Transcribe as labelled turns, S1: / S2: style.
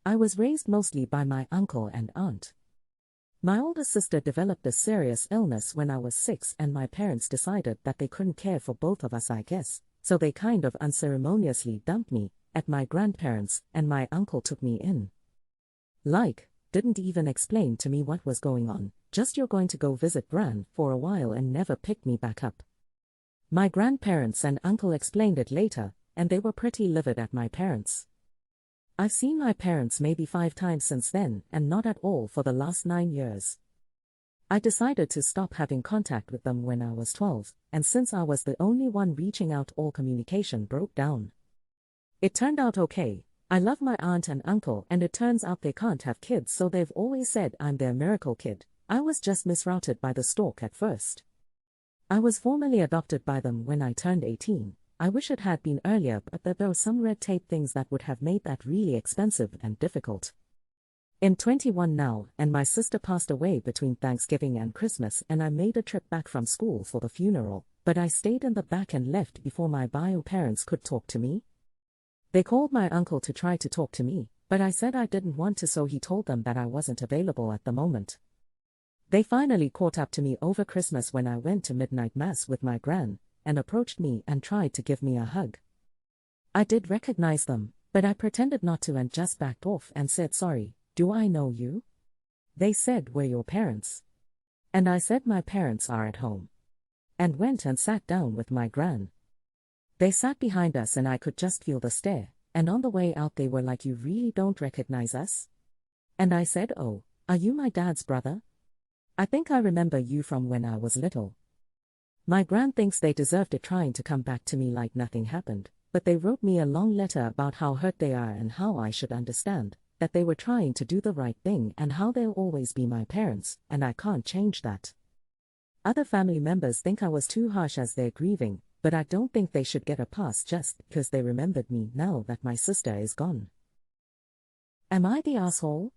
S1: I was raised mostly by my uncle and aunt. My older sister developed a serious illness when I was 6 and my parents decided that they couldn't care for both of us, I guess, so they kind of unceremoniously dumped me at my grandparents and my uncle took me in. Didn't even explain to me what was going on, just you're going to go visit Gran for a while and never picked me back up. My grandparents and uncle explained it later, and they were pretty livid at my parents. I've seen my parents maybe 5 times since then and not at all for the last 9 years. I decided to stop having contact with them when I was 12, and since I was the only one reaching out, all communication broke down. It turned out okay. I love my aunt and uncle and it turns out they can't have kids, so they've always said I'm their miracle kid. I was just misrouted by the stork at first. I was formally adopted by them when I turned 18. I wish it had been earlier, but there were some red tape things that would have made that really expensive and difficult. I'm 21 now, and my sister passed away between Thanksgiving and Christmas, and I made a trip back from school for the funeral, but I stayed in the back and left before my bio parents could talk to me. They called my uncle to try to talk to me, but I said I didn't want to, so he told them that I wasn't available at the moment. They finally caught up to me over Christmas when I went to midnight mass with my gran, and approached me and tried to give me a hug. I did recognize them, but I pretended not to and just backed off and said, "Sorry, do I know you?" They said, "We're your parents." And I said, "My parents are at home." And went and sat down with my gran. They sat behind us and I could just feel the stare, and on the way out they were like, "You really don't recognize us?" And I said, "Oh, are you my dad's brother? I think I remember you from when I was little." My gran thinks they deserved it, trying to come back to me like nothing happened, but they wrote me a long letter about how hurt they are and how I should understand that they were trying to do the right thing and how they'll always be my parents, and I can't change that. Other family members think I was too harsh as they're grieving, but I don't think they should get a pass just because they remembered me now that my sister is gone. Am I the asshole?